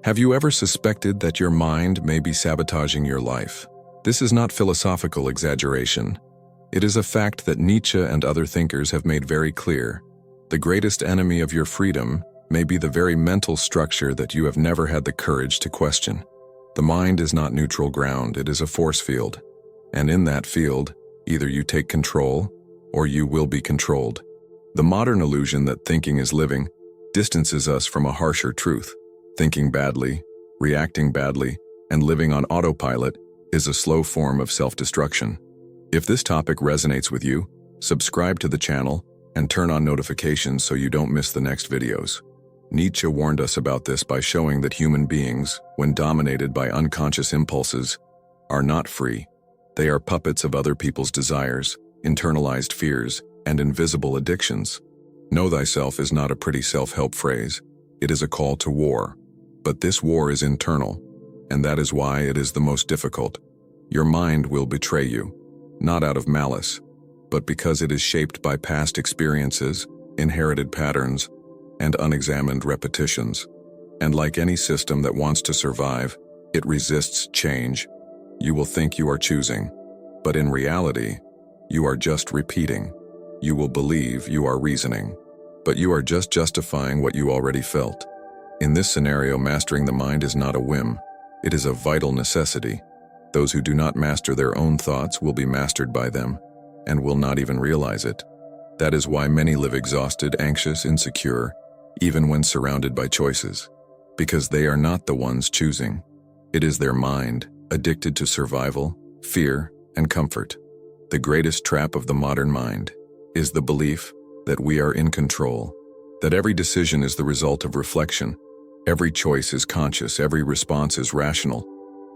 Have you ever suspected that your mind may be sabotaging your life? This is not philosophical exaggeration. It is a fact that Nietzsche and other thinkers have made very clear. The greatest enemy of your freedom may be the very mental structure that you have never had the courage to question. The mind is not neutral ground, it is a force field. And in that field, either you take control or you will be controlled. The modern illusion that thinking is living distances us from a harsher truth. Thinking badly, reacting badly, and living on autopilot is a slow form of self-destruction. If this topic resonates with you, subscribe to the channel and turn on notifications so you don't miss the next videos. Nietzsche warned us about this by showing that human beings, when dominated by unconscious impulses, are not free. They are puppets of other people's desires, internalized fears, and invisible addictions. Know thyself is not a pretty self-help phrase. It is a call to war. But this war is internal, and that is why it is the most difficult. Your mind will betray you, not out of malice, but because it is shaped by past experiences, inherited patterns, and unexamined repetitions. And like any system that wants to survive, it resists change. You will think you are choosing, but in reality, you are just repeating. You will believe you are reasoning, but you are just justifying what you already felt. In this scenario, mastering the mind is not a whim. It is a vital necessity. Those who do not master their own thoughts will be mastered by them, and will not even realize it. That is why many live exhausted, anxious, insecure, even when surrounded by choices, because they are not the ones choosing. It is their mind, addicted to survival, fear, and comfort. The greatest trap of the modern mind is the belief that we are in control, that every decision is the result of reflection. Every choice is conscious, every response is rational.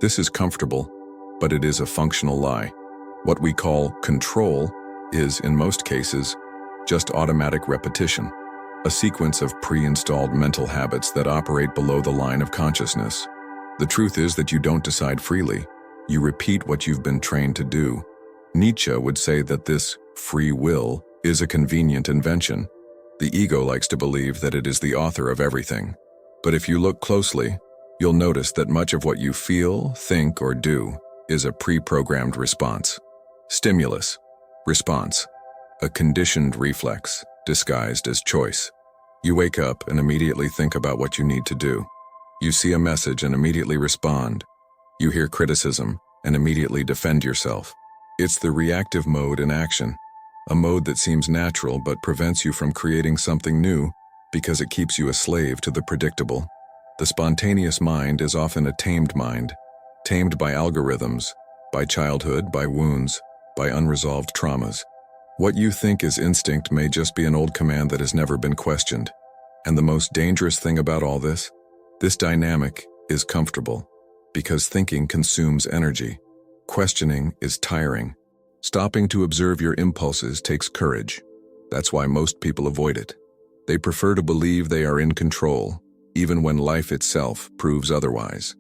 This is comfortable, but it is a functional lie. What we call control is, in most cases, just automatic repetition, a sequence of pre-installed mental habits that operate below the line of consciousness. The truth is that you don't decide freely. You repeat what you've been trained to do. Nietzsche would say that this free will is a convenient invention. The ego likes to believe that it is the author of everything. But if you look closely, you'll notice that much of what you feel, think, or do is a pre-programmed response. Stimulus, response, a conditioned reflex disguised as choice. You wake up and immediately think about what you need to do. You see a message and immediately respond. You hear criticism and immediately defend yourself. It's the reactive mode in action, a mode that seems natural but prevents you from creating something new because it keeps you a slave to the predictable. The spontaneous mind is often a tamed mind, tamed by algorithms, by childhood, by wounds, by unresolved traumas. What you think is instinct may just be an old command that has never been questioned. And the most dangerous thing about all this dynamic is comfortable, because thinking consumes energy. Questioning is tiring. Stopping to observe your impulses takes courage. That's why most people avoid it. They prefer to believe they are in control, even when life itself proves otherwise.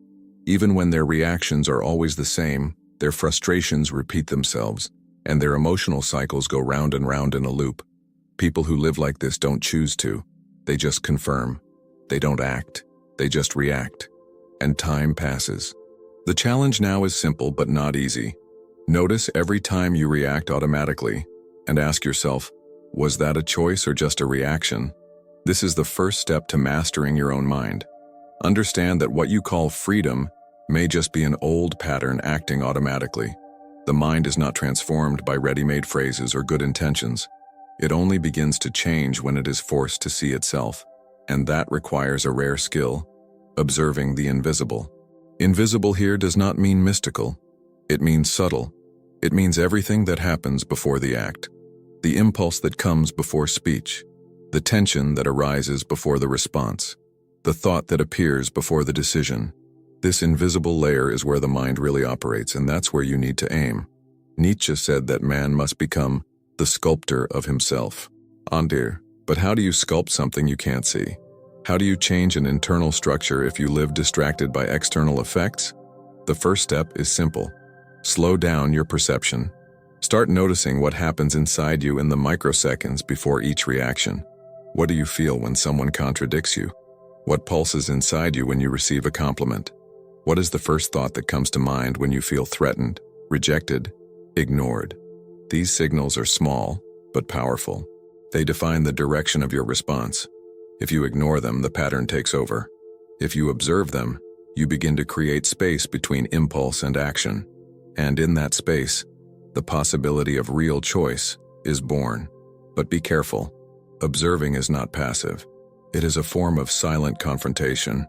Even when their reactions are always the same, their frustrations repeat themselves, and their emotional cycles go round and round in a loop. People who live like this don't choose to. They just confirm. They don't act. They just react. And time passes. The challenge now is simple but not easy. Notice every time you react automatically, and ask yourself, was that a choice or just a reaction? This is the first step to mastering your own mind. Understand that what you call freedom may just be an old pattern acting automatically. The mind is not transformed by ready-made phrases or good intentions. It only begins to change when it is forced to see itself, and that requires a rare skill: observing the invisible. Invisible here does not mean mystical. It means subtle. It means everything that happens before the act. The impulse that comes before speech, the tension that arises before the response, the thought that appears before the decision. This invisible layer is where the mind really operates, and that's where you need to aim. Nietzsche said that man must become the sculptor of himself. But how do you sculpt something you can't see? How do you change an internal structure if you live distracted by external effects? The first step is simple. Slow down your perception. Start noticing what happens inside you in the microseconds before each reaction. What do you feel when someone contradicts you? What pulses inside you when you receive a compliment? What is the first thought that comes to mind when you feel threatened, rejected, ignored? These signals are small, but powerful. They define the direction of your response. If you ignore them, the pattern takes over. If you observe them, you begin to create space between impulse and action. And in that space, the possibility of real choice is born. But be careful. Observing is not passive. It is a form of silent confrontation.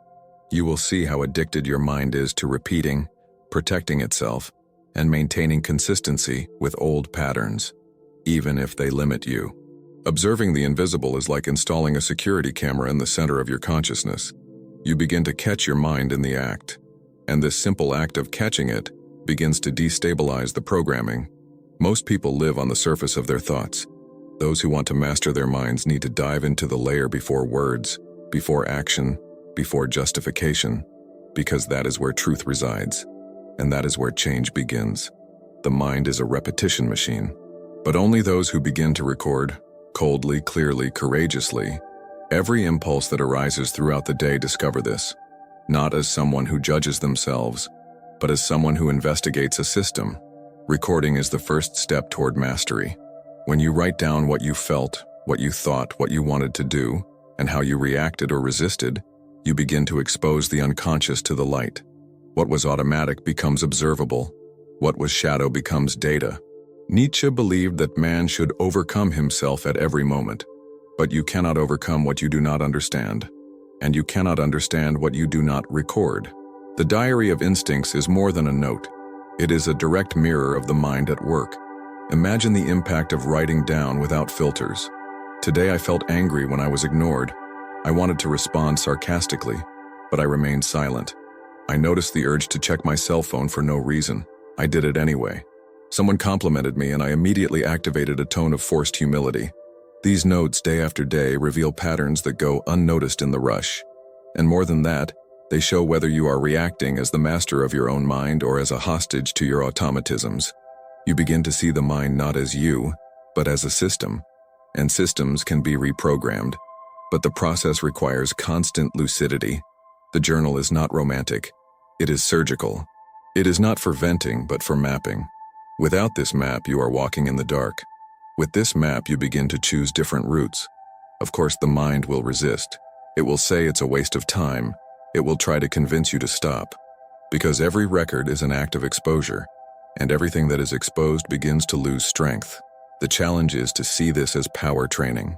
You will see how addicted your mind is to repeating, protecting itself, and maintaining consistency with old patterns, even if they limit you. Observing the invisible is like installing a security camera in the center of your consciousness. You begin to catch your mind in the act, and this simple act of catching it begins to destabilize the programming. Most people live on the surface of their thoughts. Those who want to master their minds need to dive into the layer before words, before action, before justification, because that is where truth resides, and that is where change begins. The mind is a repetition machine, but only those who begin to record, coldly, clearly, courageously, every impulse that arises throughout the day discover this, not as someone who judges themselves, but as someone who investigates a system. Recording is the first step toward mastery. When you write down what you felt, what you thought, what you wanted to do, and how you reacted or resisted, you begin to expose the unconscious to the light. What was automatic becomes observable. What was shadow becomes data. Nietzsche believed that man should overcome himself at every moment. But you cannot overcome what you do not understand. And you cannot understand what you do not record. The diary of instincts is more than a note. It is a direct mirror of the mind at work. Imagine the impact of writing down without filters. Today I felt angry when I was ignored. I wanted to respond sarcastically, but I remained silent. I noticed the urge to check my cell phone for no reason. I did it anyway. Someone complimented me and I immediately activated a tone of forced humility. These notes, day after day, reveal patterns that go unnoticed in the rush. And more than that, they show whether you are reacting as the master of your own mind or as a hostage to your automatisms. You begin to see the mind not as you, but as a system. And systems can be reprogrammed. But the process requires constant lucidity. The journal is not romantic. It is surgical. It is not for venting, but for mapping. Without this map, you are walking in the dark. With this map, you begin to choose different routes. Of course, the mind will resist. It will say it's a waste of time. It will try to convince you to stop. Because every record is an act of exposure, and everything that is exposed begins to lose strength. The challenge is to see this as power training.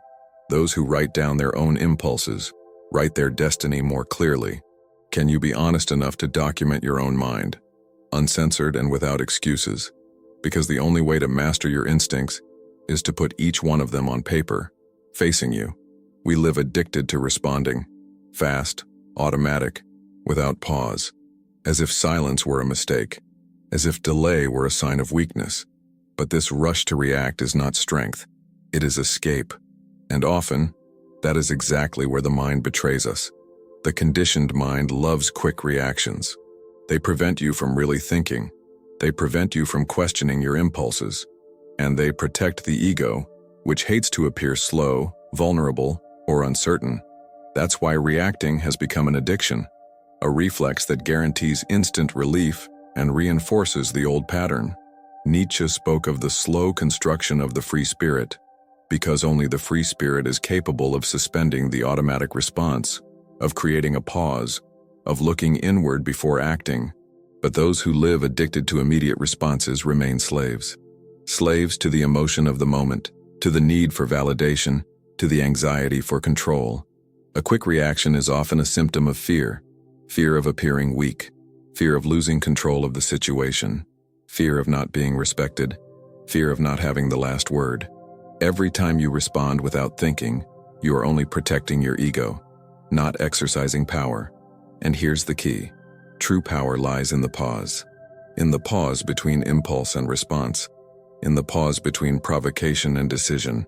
Those who write down their own impulses write their destiny more clearly. Can you be honest enough to document your own mind, uncensored and without excuses? Because the only way to master your instincts is to put each one of them on paper, facing you. We live addicted to responding, fast, automatic, without pause, as if silence were a mistake, as if delay were a sign of weakness. But this rush to react is not strength, it is escape. And often, that is exactly where the mind betrays us. The conditioned mind loves quick reactions. They prevent you from really thinking. They prevent you from questioning your impulses. And they protect the ego, which hates to appear slow, vulnerable, or uncertain. That's why reacting has become an addiction, a reflex that guarantees instant relief and reinforces the old pattern. Nietzsche spoke of the slow construction of the free spirit, because only the free spirit is capable of suspending the automatic response, of creating a pause, of looking inward before acting. But those who live addicted to immediate responses remain slaves. Slaves to the emotion of the moment, to the need for validation, to the anxiety for control. A quick reaction is often a symptom of fear. Fear of appearing weak, fear of losing control of the situation, fear of not being respected, fear of not having the last word. Every time you respond without thinking, you are only protecting your ego, not exercising power. And here's the key. True power lies in the pause. In the pause between impulse and response. In the pause between provocation and decision.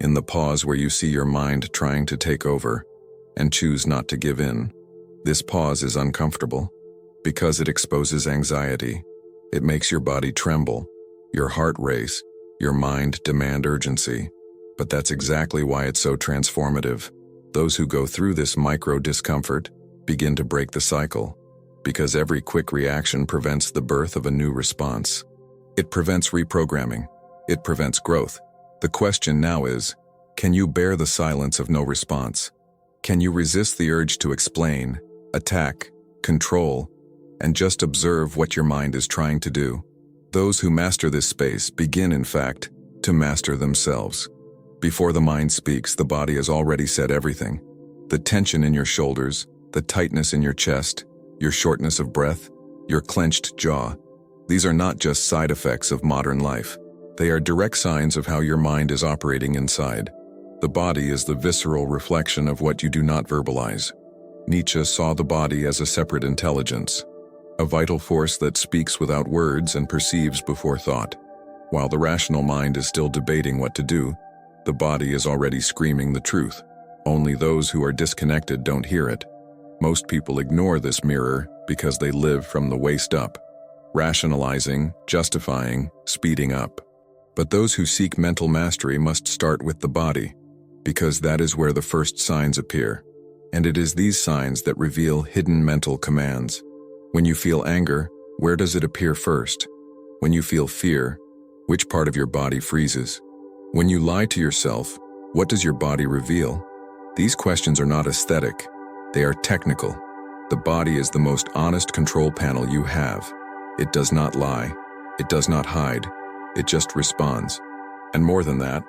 In the pause where you see your mind trying to take over and choose not to give in. This pause is uncomfortable because it exposes anxiety. It makes your body tremble, your heart race, your mind demand urgency. But that's exactly why it's so transformative. Those who go through this micro-discomfort begin to break the cycle, because every quick reaction prevents the birth of a new response. It prevents reprogramming. It prevents growth. The question now is, can you bear the silence of no response? Can you resist the urge to explain, attack, control, and just observe what your mind is trying to do? Those who master this space begin, in fact, to master themselves. Before the mind speaks, the body has already said everything. The tension in your shoulders, the tightness in your chest, your shortness of breath, your clenched jaw. These are not just side effects of modern life. They are direct signs of how your mind is operating inside. The body is the visceral reflection of what you do not verbalize. Nietzsche saw the body as a separate intelligence, a vital force that speaks without words and perceives before thought. While the rational mind is still debating what to do, the body is already screaming the truth. Only those who are disconnected don't hear it. Most people ignore this mirror because they live from the waist up, rationalizing, justifying, speeding up. But those who seek mental mastery must start with the body, because that is where the first signs appear. And it is these signs that reveal hidden mental commands. When you feel anger, where does it appear first? When you feel fear, which part of your body freezes? When you lie to yourself, what does your body reveal? These questions are not aesthetic. They are technical. The body is the most honest control panel you have. It does not lie. It does not hide. It just responds. And more than that,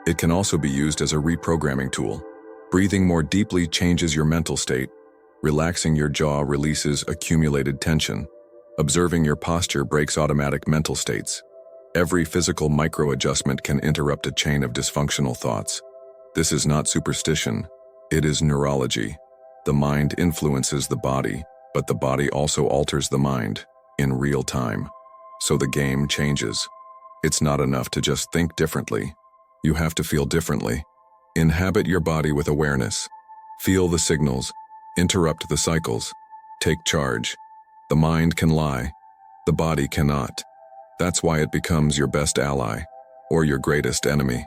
it can also be used as a reprogramming tool. Breathing more deeply changes your mental state. Relaxing your jaw releases accumulated tension. Observing your posture breaks automatic mental states. Every physical micro-adjustment can interrupt a chain of dysfunctional thoughts. This is not superstition. It is neurology. The mind influences the body, but the body also alters the mind in real time. So the game changes. It's not enough to just think differently. You have to feel differently. Inhabit your body with awareness. Feel the signals. Interrupt the cycles. Take charge. The mind can lie. The body cannot. That's why it becomes your best ally, or your greatest enemy.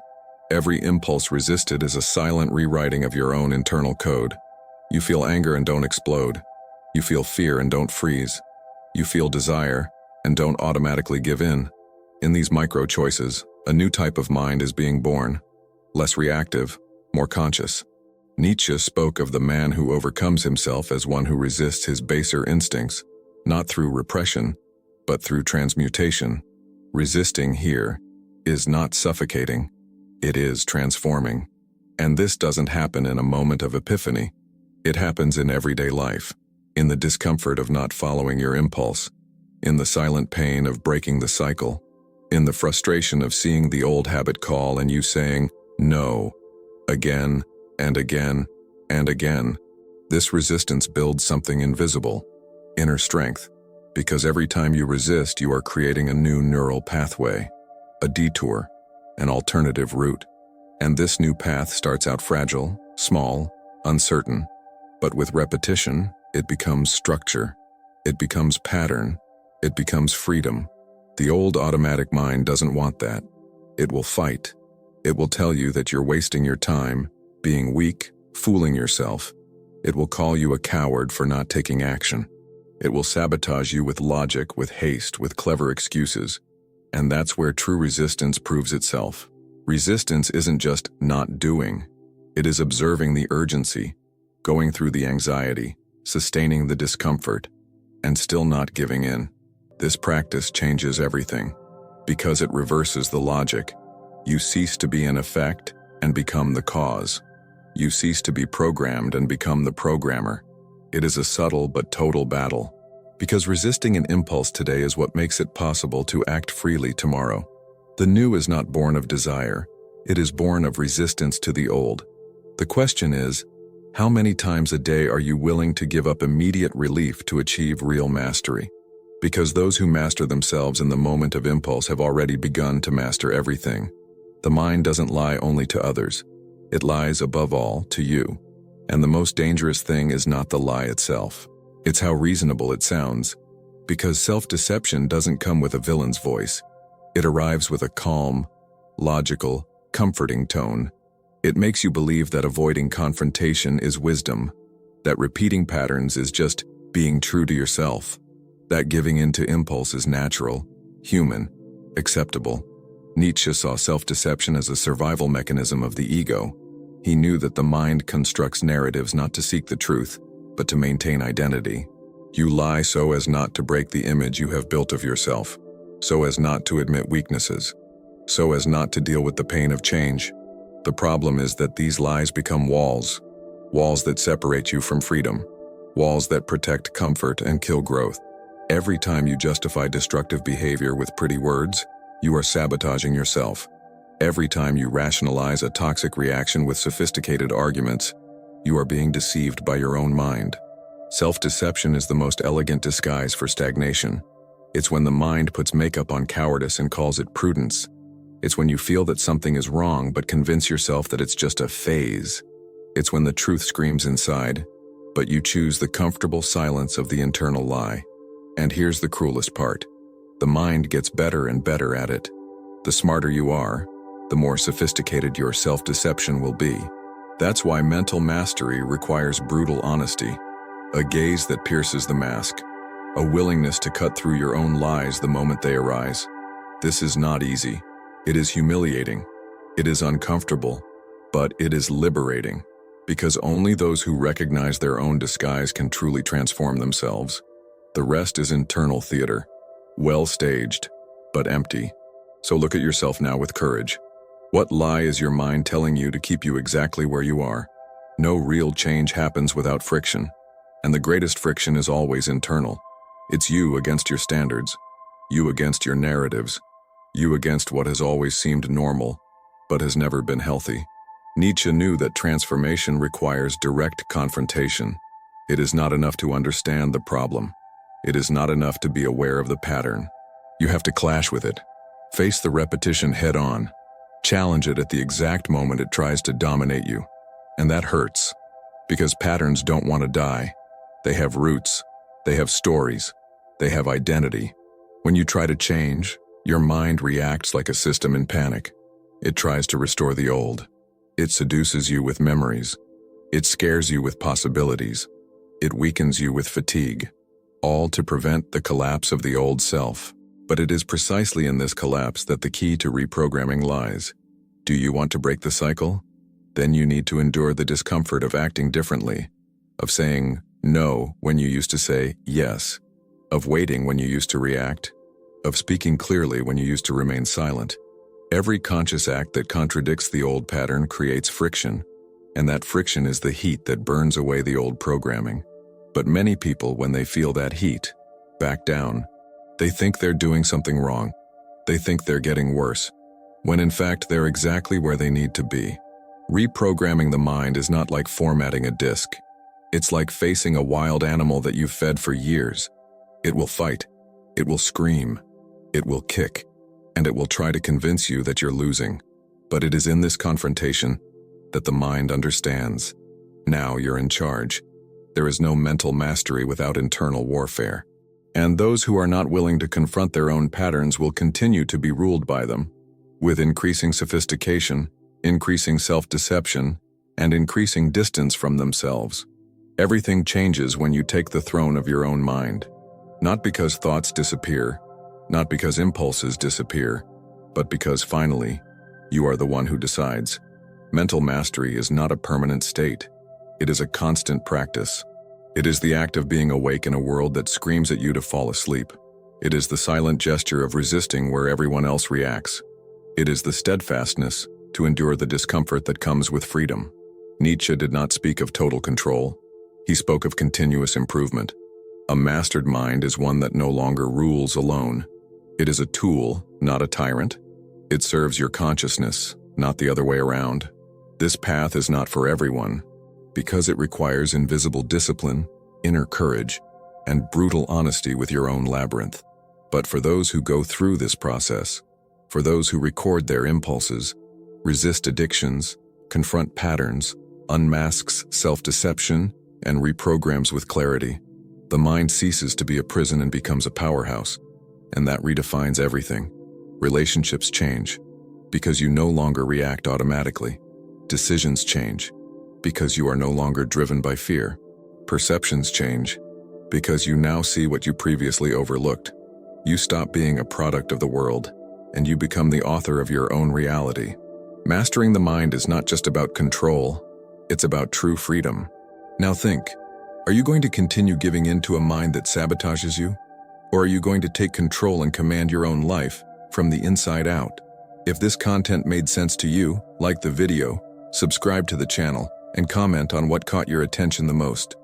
Every impulse resisted is a silent rewriting of your own internal code. You feel anger and don't explode. You feel fear and don't freeze. You feel desire and don't automatically give in. In these micro-choices, a new type of mind is being born. Less reactive, more conscious. Nietzsche spoke of the man who overcomes himself as one who resists his baser instincts, not through repression, but through transmutation. Resisting here is not suffocating. It is transforming. And this doesn't happen in a moment of epiphany. It happens in everyday life, in the discomfort of not following your impulse, in the silent pain of breaking the cycle, in the frustration of seeing the old habit call and you saying, no, again and again and again. This resistance builds something invisible, inner strength, because every time you resist, you are creating a new neural pathway, a detour, an alternative route. And this new path starts out fragile, small, uncertain, but with repetition, it becomes structure, it becomes pattern, it becomes freedom. The old automatic mind doesn't want that. It will fight. It will tell you that you're wasting your time, being weak, fooling yourself. It will call you a coward for not taking action. It will sabotage you with logic, with haste, with clever excuses. And that's where true resistance proves itself. Resistance isn't just not doing. It is observing the urgency, going through the anxiety, sustaining the discomfort, and still not giving in. This practice changes everything, because it reverses the logic. You cease to be an effect and become the cause. You cease to be programmed and become the programmer. It is a subtle but total battle, because resisting an impulse today is what makes it possible to act freely tomorrow. The new is not born of desire. It is born of resistance to the old. The question is, how many times a day are you willing to give up immediate relief to achieve real mastery? Because those who master themselves in the moment of impulse have already begun to master everything. The mind doesn't lie only to others. It lies above all to you. And the most dangerous thing is not the lie itself. It's how reasonable it sounds. Because self-deception doesn't come with a villain's voice. It arrives with a calm, logical, comforting tone. It makes you believe that avoiding confrontation is wisdom, that repeating patterns is just being true to yourself, that giving in to impulse is natural, human, acceptable. Nietzsche saw self-deception as a survival mechanism of the ego. He knew that the mind constructs narratives not to seek the truth, but to maintain identity. You lie so as not to break the image you have built of yourself, so as not to admit weaknesses, so as not to deal with the pain of change. The problem is that these lies become walls, walls that separate you from freedom, walls that protect comfort and kill growth. Every time you justify destructive behavior with pretty words, you are sabotaging yourself. Every time you rationalize a toxic reaction with sophisticated arguments, you are being deceived by your own mind. Self-deception is the most elegant disguise for stagnation. It's when the mind puts makeup on cowardice and calls it prudence. It's when you feel that something is wrong but convince yourself that it's just a phase. It's when the truth screams inside, but you choose the comfortable silence of the internal lie. And here's the cruelest part. The mind gets better and better at it. The smarter you are, the more sophisticated your self-deception will be. That's why mental mastery requires brutal honesty, a gaze that pierces the mask, a willingness to cut through your own lies the moment they arise. This is not easy. It is humiliating. It is uncomfortable, but it is liberating, because only those who recognize their own disguise can truly transform themselves. The rest is internal theater, well staged, but empty. So look at yourself now with courage. What lie is your mind telling you to keep you exactly where you are? No real change happens without friction, and the greatest friction is always internal. It's you against your standards, you against your narratives, you against what has always seemed normal, but has never been healthy. Nietzsche knew that transformation requires direct confrontation. It is not enough to understand the problem. It is not enough to be aware of the pattern. You have to clash with it. Face the repetition head on. Challenge it at the exact moment it tries to dominate you. And that hurts, because patterns don't want to die. They have roots. They have stories. They have identity. When you try to change, your mind reacts like a system in panic. It tries to restore the old. It seduces you with memories. It scares you with possibilities. It weakens you with fatigue, all to prevent the collapse of the old self. But it is precisely in this collapse that the key to reprogramming lies. Do you want to break the cycle? Then you need to endure the discomfort of acting differently, of saying no when you used to say yes, of waiting when you used to react, of speaking clearly when you used to remain silent. Every conscious act that contradicts the old pattern creates friction, and that friction is the heat that burns away the old programming. But many people, when they feel that heat, back down. They think they're doing something wrong. They think they're getting worse, when in fact they're exactly where they need to be. Reprogramming the mind is not like formatting a disk. It's like facing a wild animal that you've fed for years. It will fight. It will scream. It will kick. And it will try to convince you that you're losing. But it is in this confrontation that the mind understands. Now you're in charge. There is no mental mastery without internal warfare. And those who are not willing to confront their own patterns will continue to be ruled by them, with increasing sophistication, increasing self-deception, and increasing distance from themselves. Everything changes when you take the throne of your own mind. Not because thoughts disappear, not because impulses disappear, but because finally, you are the one who decides. Mental mastery is not a permanent state. It is a constant practice. It is the act of being awake in a world that screams at you to fall asleep. It is the silent gesture of resisting where everyone else reacts. It is the steadfastness to endure the discomfort that comes with freedom. Nietzsche did not speak of total control. He spoke of continuous improvement. A mastered mind is one that no longer rules alone. It is a tool, not a tyrant. It serves your consciousness, not the other way around. This path is not for everyone, because it requires invisible discipline, inner courage, and brutal honesty with your own labyrinth. But for those who go through this process, for those who record their impulses, resist addictions, confront patterns, unmasks self-deception, and reprograms with clarity, the mind ceases to be a prison and becomes a powerhouse, and that redefines everything. Relationships change, because you no longer react automatically. Decisions change because you are no longer driven by fear. Perceptions change because you now see what you previously overlooked. You stop being a product of the world, and you become the author of your own reality. Mastering the mind is not just about control, it's about true freedom. Now think, are you going to continue giving in to a mind that sabotages you? Or are you going to take control and command your own life from the inside out? If this content made sense to you, like the video, subscribe to the channel, and comment on what caught your attention the most.